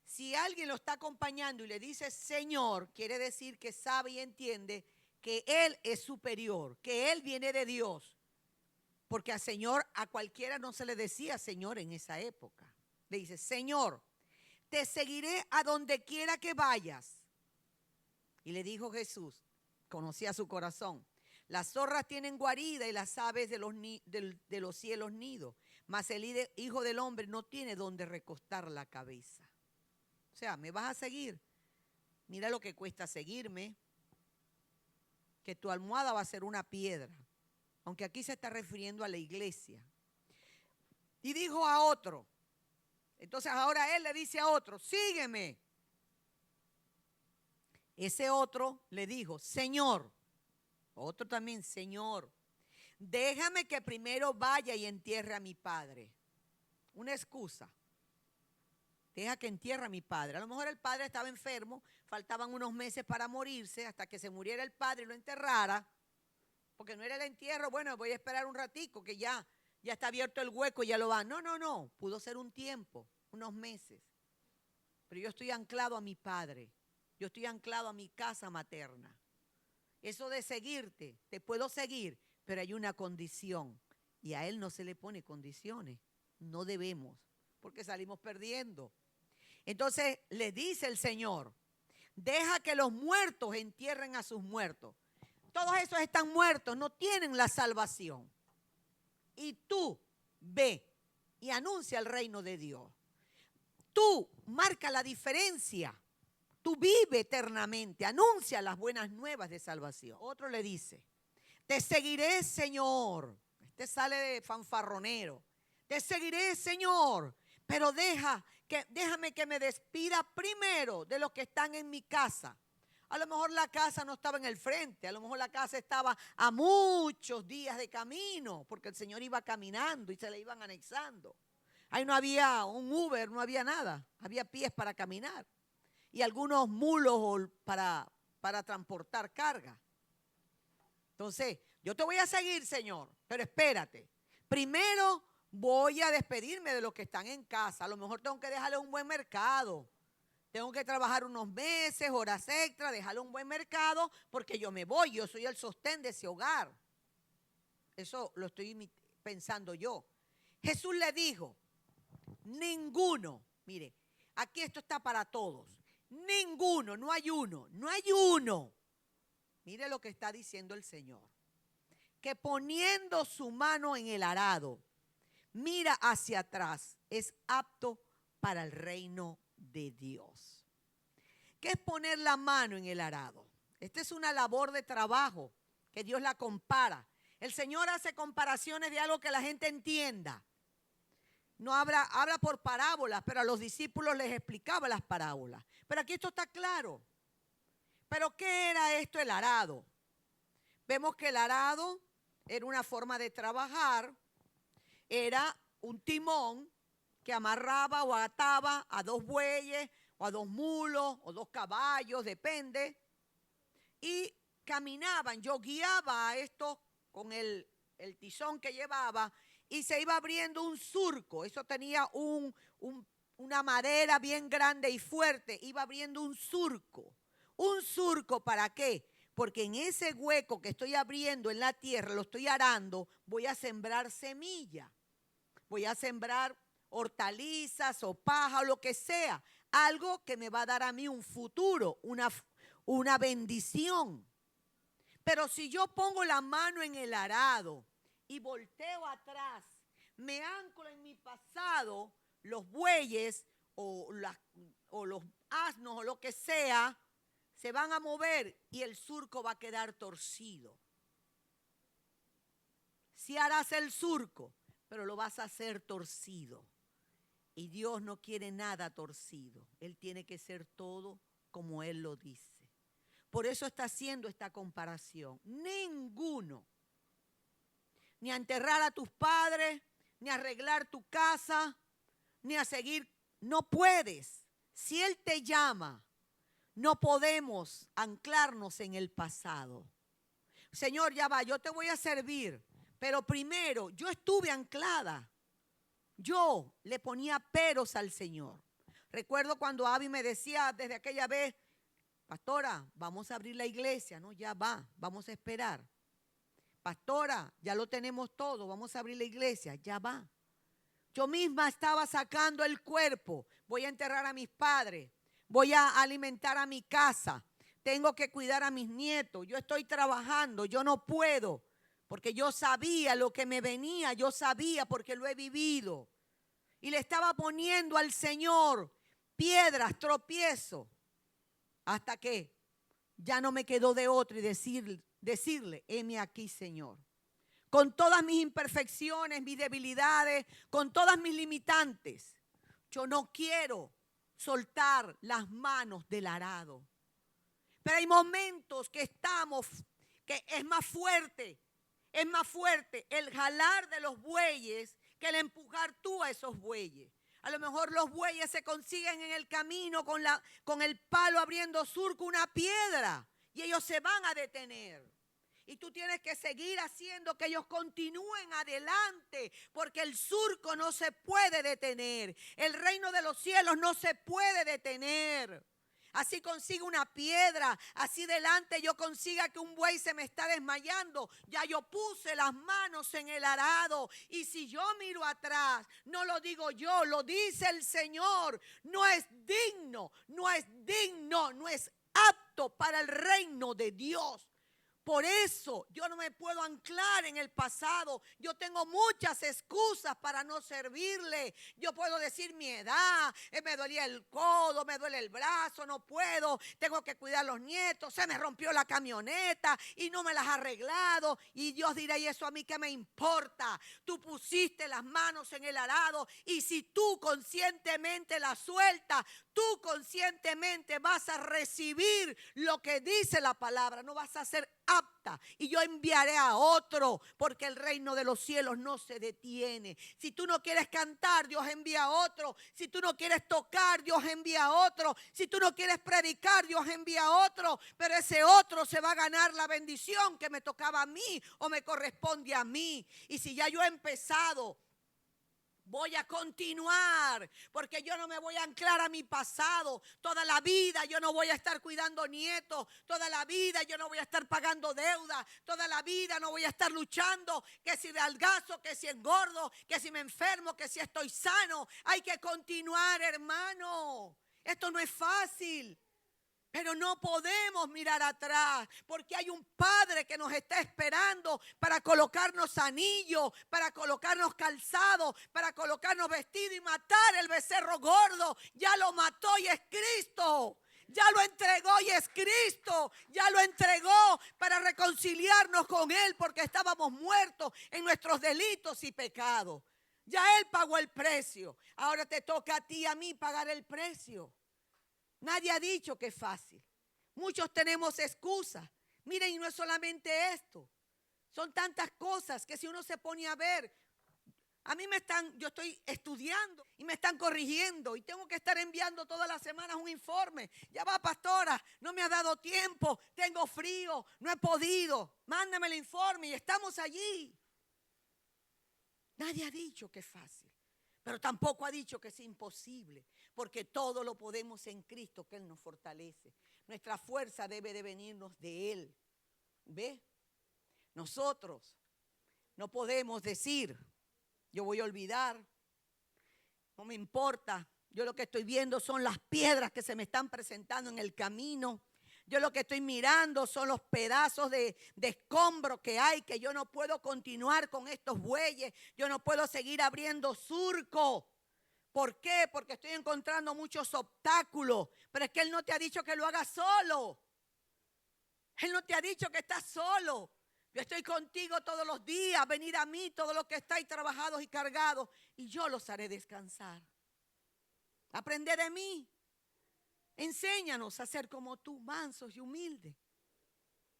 si alguien lo está acompañando y le dice Señor, quiere decir que sabe y entiende que Él es superior, que Él viene de Dios. Porque al Señor, a cualquiera no se le decía Señor en esa época. Le dice, Señor, te seguiré a donde quiera que vayas. Y le dijo Jesús, conocía su corazón, las zorras tienen guarida y las aves de los cielos nido, mas el Hijo del Hombre no tiene donde recostar la cabeza. O sea, ¿me vas a seguir? Mira lo que cuesta seguirme, que tu almohada va a ser una piedra. Aunque aquí se está refiriendo a la iglesia. Y dijo a otro, entonces ahora él le dice a otro, sígueme. Ese otro le dijo, Señor, otro también, Señor, déjame que primero vaya y entierre a mi padre. Una excusa. Deja que entierre a mi padre. A lo mejor el padre estaba enfermo, faltaban unos meses para morirse, hasta que se muriera el padre y lo enterrara. Porque no era el entierro, bueno, voy a esperar un ratico que ya está abierto el hueco y ya lo van. No, pudo ser un tiempo, unos meses. Pero yo estoy anclado a mi padre, yo estoy anclado a mi casa materna. Eso de seguirte, te puedo seguir, pero hay una condición. Y a él no se le pone condiciones, no debemos, porque salimos perdiendo. Entonces le dice el Señor, deja que los muertos entierren a sus muertos. Todos esos están muertos, no tienen la salvación. Y tú ve y anuncia el reino de Dios. Tú marca la diferencia. Tú vive eternamente, anuncia las buenas nuevas de salvación. Otro le dice, te seguiré, Señor. Este sale de fanfarronero. Te seguiré, Señor, pero déjame que me despida primero de los que están en mi casa. A lo mejor la casa no estaba en el frente, a lo mejor la casa estaba a muchos días de camino, porque el Señor iba caminando y se le iban anexando. Ahí no había un Uber, no había nada, había pies para caminar y algunos mulos para transportar carga. Entonces, yo te voy a seguir, Señor, pero espérate. Primero voy a despedirme de los que están en casa. A lo mejor tengo que dejarle un buen mercado. Tengo que trabajar unos meses, horas extra, dejarle un buen mercado, porque yo me voy, yo soy el sostén de ese hogar. Eso lo estoy pensando yo. Jesús le dijo, ninguno, mire, aquí esto está para todos, ninguno, no hay uno, no hay uno. Mire lo que está diciendo el Señor, que poniendo su mano en el arado, mira hacia atrás, es apto para el reino de Dios. ¿Qué es poner la mano en el arado? Esta es una labor de trabajo que Dios la compara. El Señor hace comparaciones de algo que la gente entienda. No habla por parábolas, pero a los discípulos les explicaba las parábolas. Pero aquí esto está claro. ¿Pero qué era esto el arado? Vemos que el arado era una forma de trabajar, era un timón que amarraba o ataba a 2 bueyes o a 2 mulos o 2 caballos, depende, y caminaban. Yo guiaba a estos con el tizón que llevaba y se iba abriendo un surco. Eso tenía una madera bien grande y fuerte, iba abriendo un surco. ¿Un surco para qué? Porque en ese hueco que estoy abriendo en la tierra, lo estoy arando, voy a sembrar semilla. Voy a sembrar hortalizas o paja o lo que sea. Algo que me va a dar a mí un futuro, una bendición. Pero si yo pongo la mano en el arado y volteo atrás, me anclo en mi pasado, los bueyes o los asnos o lo que sea, se van a mover y el surco va a quedar torcido. Si harás el surco, pero lo vas a hacer torcido. Y Dios no quiere nada torcido. Él tiene que ser todo como Él lo dice. Por eso está haciendo esta comparación. Ninguno, ni a enterrar a tus padres, ni a arreglar tu casa, ni a seguir, no puedes. Si Él te llama, no podemos anclarnos en el pasado. Señor, ya va, yo te voy a servir, pero primero yo estuve anclada. Yo le ponía peros al Señor. Recuerdo cuando Abby me decía desde aquella vez, pastora, vamos a abrir la iglesia. No, ya va, vamos a esperar. Pastora, ya lo tenemos todo, vamos a abrir la iglesia. Ya va. Yo misma estaba sacando el cuerpo. Voy a enterrar a mis padres. Voy a alimentar a mi casa. Tengo que cuidar a mis nietos. Yo estoy trabajando, yo no puedo. Porque yo sabía lo que me venía, yo sabía porque lo he vivido. Y le estaba poniendo al Señor piedras, tropiezo, hasta que ya no me quedó de otro y decirle, heme aquí, Señor. Con todas mis imperfecciones, mis debilidades, con todas mis limitantes, yo no quiero soltar las manos del arado. Pero hay momentos que es más fuerte el jalar de los bueyes que el empujar tú a esos bueyes. A lo mejor los bueyes se consiguen en el camino con el palo abriendo surco, una piedra, y ellos se van a detener. Y tú tienes que seguir haciendo que ellos continúen adelante, porque el surco no se puede detener. El reino de los cielos no se puede detener. Así consigo una piedra, así delante yo consiga que un buey se me está desmayando. Ya yo puse las manos en el arado. Y si yo miro atrás, no lo digo yo, lo dice el Señor. No es digno, no es apto para el reino de Dios. Por eso yo no me puedo anclar en el pasado. Yo tengo muchas excusas para no servirle. Yo puedo decir mi edad, me dolía el codo, me duele el brazo, no puedo, tengo que cuidar a los nietos, se me rompió la camioneta y no me las ha arreglado. Y Dios dirá, ¿y eso a mí qué me importa? Tú pusiste las manos en el arado y si tú conscientemente las sueltas, tú conscientemente vas a recibir lo que dice la palabra, no vas a ser apta y yo enviaré a otro, porque el reino de los cielos no se detiene. Si tú no quieres cantar, Dios envía a otro. Si tú no quieres tocar, Dios envía a otro. Si tú no quieres predicar, Dios envía a otro, pero ese otro se va a ganar la bendición que me tocaba a mí o me corresponde a mí. Y si ya yo he empezado Voy a continuar, porque yo no me voy a anclar a mi pasado. Toda la vida yo no voy a estar cuidando nietos. Toda la vida yo no voy a estar pagando deuda. Toda la vida no voy a estar luchando, que si adelgazo, que si engordo, que si me enfermo, que si estoy sano. Hay que continuar, hermano. Esto no es fácil. Pero no podemos mirar atrás, porque hay un Padre que nos está esperando para colocarnos anillos, para colocarnos calzados, para colocarnos vestidos y matar el becerro gordo. Ya lo mató y es Cristo. Ya lo entregó y es Cristo. Ya lo entregó para reconciliarnos con Él, porque estábamos muertos en nuestros delitos y pecados. Ya Él pagó el precio. Ahora te toca a ti y a mí pagar el precio. Nadie ha dicho que es fácil. Muchos tenemos excusas. Miren, y no es solamente esto. Son tantas cosas que si uno se pone a ver, yo estoy estudiando y me están corrigiendo y tengo que estar enviando todas las semanas un informe. Ya va, pastora, no me ha dado tiempo, tengo frío, no he podido. Mándame el informe y estamos allí. Nadie ha dicho que es fácil. Pero tampoco ha dicho que es imposible, porque todo lo podemos en Cristo, que Él nos fortalece. Nuestra fuerza debe de venirnos de Él. ¿Ve? Nosotros no podemos decir, yo voy a olvidar, no me importa. Yo lo que estoy viendo son las piedras que se me están presentando en el camino. Yo lo que estoy mirando son los pedazos de escombro que hay, que yo no puedo continuar con estos bueyes. Yo no puedo seguir abriendo surco. ¿Por qué? Porque estoy encontrando muchos obstáculos. Pero es que Él no te ha dicho que lo hagas solo. Él no te ha dicho que estás solo. Yo estoy contigo todos los días. Venid a mí todos los que estáis trabajados y cargados, y yo los haré descansar. Aprended de mí. Enséñanos a ser como tú, mansos y humildes.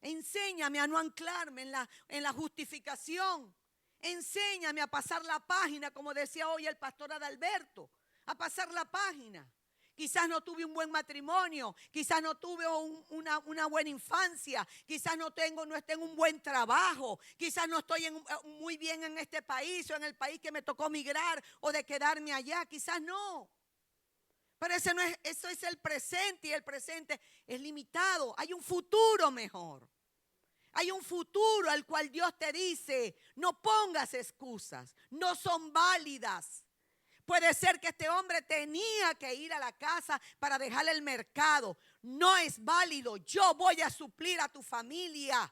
Enséñame a no anclarme en la justificación. Enséñame a pasar la página, como decía hoy el pastor Adalberto, a pasar la página. Quizás no tuve un buen matrimonio, quizás no tuve una buena infancia, quizás no esté en un buen trabajo, quizás no estoy muy bien en este país o en el país que me tocó migrar o de quedarme allá, quizás no. Pero eso es el presente, y el presente es limitado. Hay un futuro mejor. Hay un futuro al cual Dios te dice, no pongas excusas, no son válidas. Puede ser que este hombre tenía que ir a la casa para dejarle el mercado. No es válido. Yo voy a suplir a tu familia.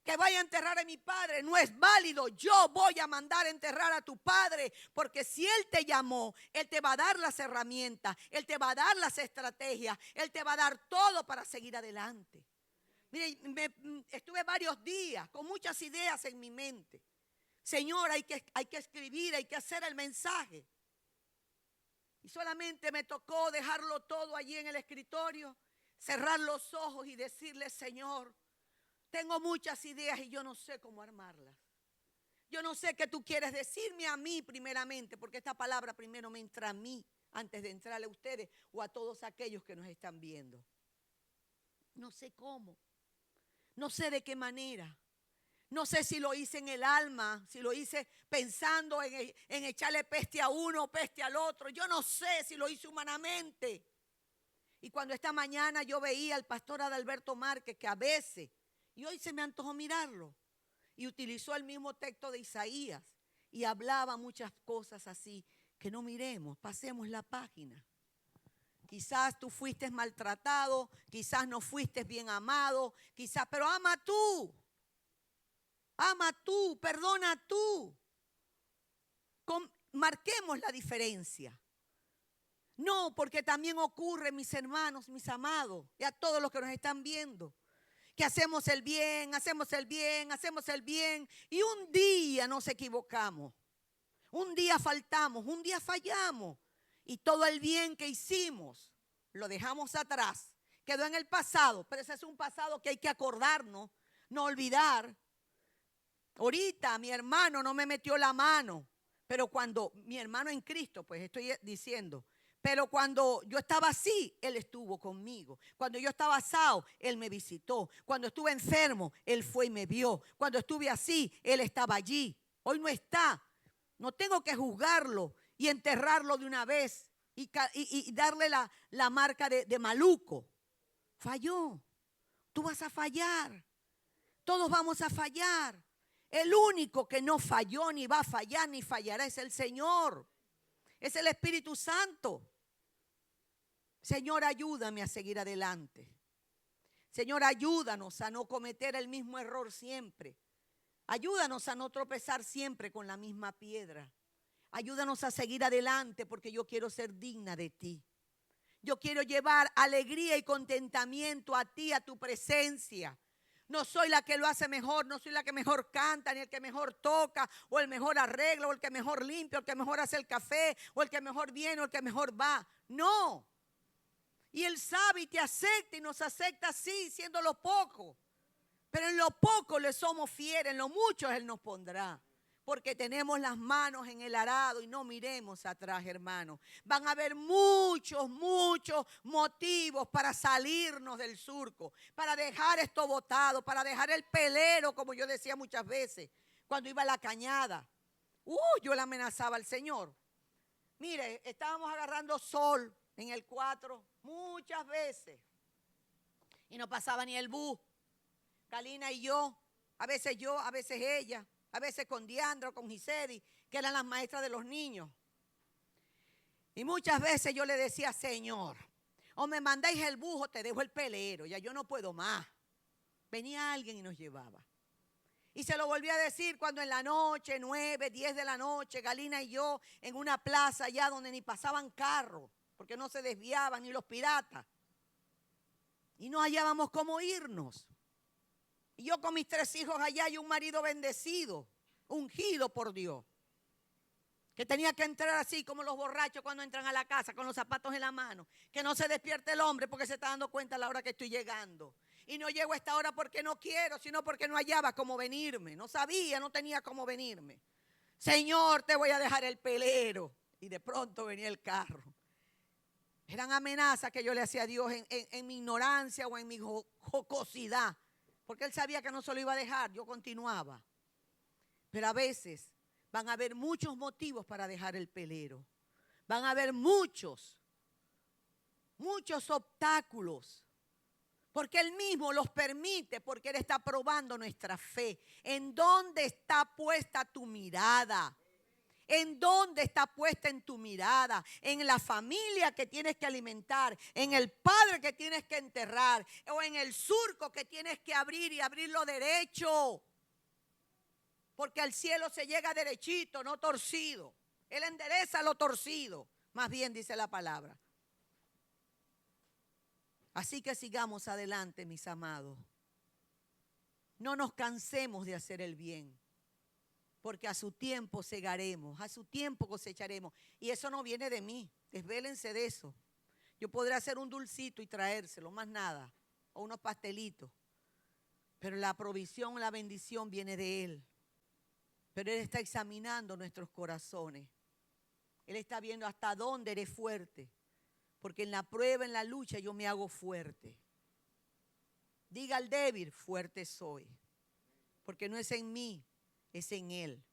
Que vaya a enterrar a mi padre, no es válido. Yo voy a mandar a enterrar a tu padre, porque si Él te llamó, Él te va a dar las herramientas, Él te va a dar las estrategias, Él te va a dar todo para seguir adelante. Mire, estuve varios días con muchas ideas en mi mente. Señor, hay que escribir, hay que hacer el mensaje. Y solamente me tocó dejarlo todo allí en el escritorio, cerrar los ojos y decirle, Señor, tengo muchas ideas y yo no sé cómo armarlas. Yo no sé qué tú quieres decirme a mí primeramente, porque esta palabra primero me entra a mí antes de entrarle a ustedes o a todos aquellos que nos están viendo. No sé cómo, no sé de qué manera, no sé si lo hice en el alma, si lo hice pensando en echarle peste a uno o peste al otro. Yo no sé si lo hice humanamente. Y cuando esta mañana yo veía al pastor Adalberto Márquez, que a veces, y hoy se me antojó mirarlo, y utilizó el mismo texto de Isaías y hablaba muchas cosas así, que no miremos, pasemos la página. Quizás tú fuiste maltratado, quizás no fuiste bien amado, quizás, pero ama tú, perdona tú. Marquemos la diferencia. No, porque también ocurre, mis hermanos, mis amados, y a todos los que nos están viendo, que hacemos el bien, y un día nos equivocamos, un día faltamos, un día fallamos, y todo el bien que hicimos lo dejamos atrás, quedó en el pasado, pero ese es un pasado que hay que acordarnos, no olvidar. Ahorita mi hermano no me metió la mano, pero cuando mi hermano en Cristo, pues estoy diciendo, pero cuando yo estaba así, Él estuvo conmigo. Cuando yo estaba asado, Él me visitó. Cuando estuve enfermo, Él fue y me vio. Cuando estuve así, Él estaba allí. Hoy no está. No tengo que juzgarlo y enterrarlo de una vez y darle la marca de maluco. Falló. Tú vas a fallar. Todos vamos a fallar. El único que no falló, ni va a fallar, ni fallará es el Señor. Es el Espíritu Santo. Señor, ayúdame a seguir adelante. Señor, ayúdanos a no cometer el mismo error siempre. Ayúdanos a no tropezar siempre con la misma piedra. Ayúdanos a seguir adelante porque yo quiero ser digna de ti. Yo quiero llevar alegría y contentamiento a ti, a tu presencia. No soy la que lo hace mejor, no soy la que mejor canta, ni el que mejor toca, o el mejor arregla, o el que mejor limpia, o el que mejor hace el café, o el que mejor viene, o el que mejor va. No. Y Él sabe y te acepta y nos acepta así, siendo lo poco. Pero en lo poco le somos fieles, en lo mucho Él nos pondrá. Porque tenemos las manos en el arado y no miremos atrás, hermano. Van a haber muchos motivos para salirnos del surco, para dejar esto botado, para dejar el pelero, como yo decía muchas veces, cuando iba a la cañada. Yo le amenazaba al Señor. Mire, estábamos agarrando sol en el 4 muchas veces y no pasaba ni el bus. Galina y yo, a veces ella, a veces con Diandra o con Gisedi, que eran las maestras de los niños. Y muchas veces yo le decía, Señor, o me mandáis el bus o te dejo el pelero, ya yo no puedo más. Venía alguien y nos llevaba. Y se lo volví a decir cuando en la noche, 9, 10 de la noche, Galina y yo en una plaza allá donde ni pasaban carros, porque no se desviaban ni los piratas. Y no hallábamos cómo irnos. Y yo con mis 3 hijos allá y un marido bendecido, ungido por Dios, que tenía que entrar así como los borrachos cuando entran a la casa con los zapatos en la mano, que no se despierte el hombre porque se está dando cuenta a la hora que estoy llegando. Y no llego a esta hora porque no quiero, sino porque no hallaba cómo venirme. No sabía, no tenía cómo venirme. Señor, te voy a dejar el pelero. Y de pronto venía el carro. Eran amenazas que yo le hacía a Dios en mi ignorancia o en mi jocosidad. Porque Él sabía que no se lo iba a dejar, yo continuaba. Pero a veces van a haber muchos motivos para dejar el pelero. Van a haber muchos obstáculos. Porque Él mismo los permite, porque Él está probando nuestra fe. ¿En dónde está puesta tu mirada? ¿En dónde está puesta en tu mirada? En la familia que tienes que alimentar, en el padre que tienes que enterrar, o en el surco que tienes que abrir y abrirlo derecho. Porque al cielo se llega derechito, no torcido. Él endereza lo torcido, más bien dice la palabra. Así que sigamos adelante, mis amados. No nos cansemos de hacer el bien. Porque a su tiempo segaremos, a su tiempo cosecharemos. Y eso no viene de mí, desvélense de eso. Yo podré hacer un dulcito y traérselo, más nada, o unos pastelitos. Pero la provisión, la bendición viene de Él. Pero Él está examinando nuestros corazones. Él está viendo hasta dónde eres fuerte. Porque en la prueba, en la lucha, yo me hago fuerte. Diga al débil, fuerte soy. Porque no es en mí, es en Él.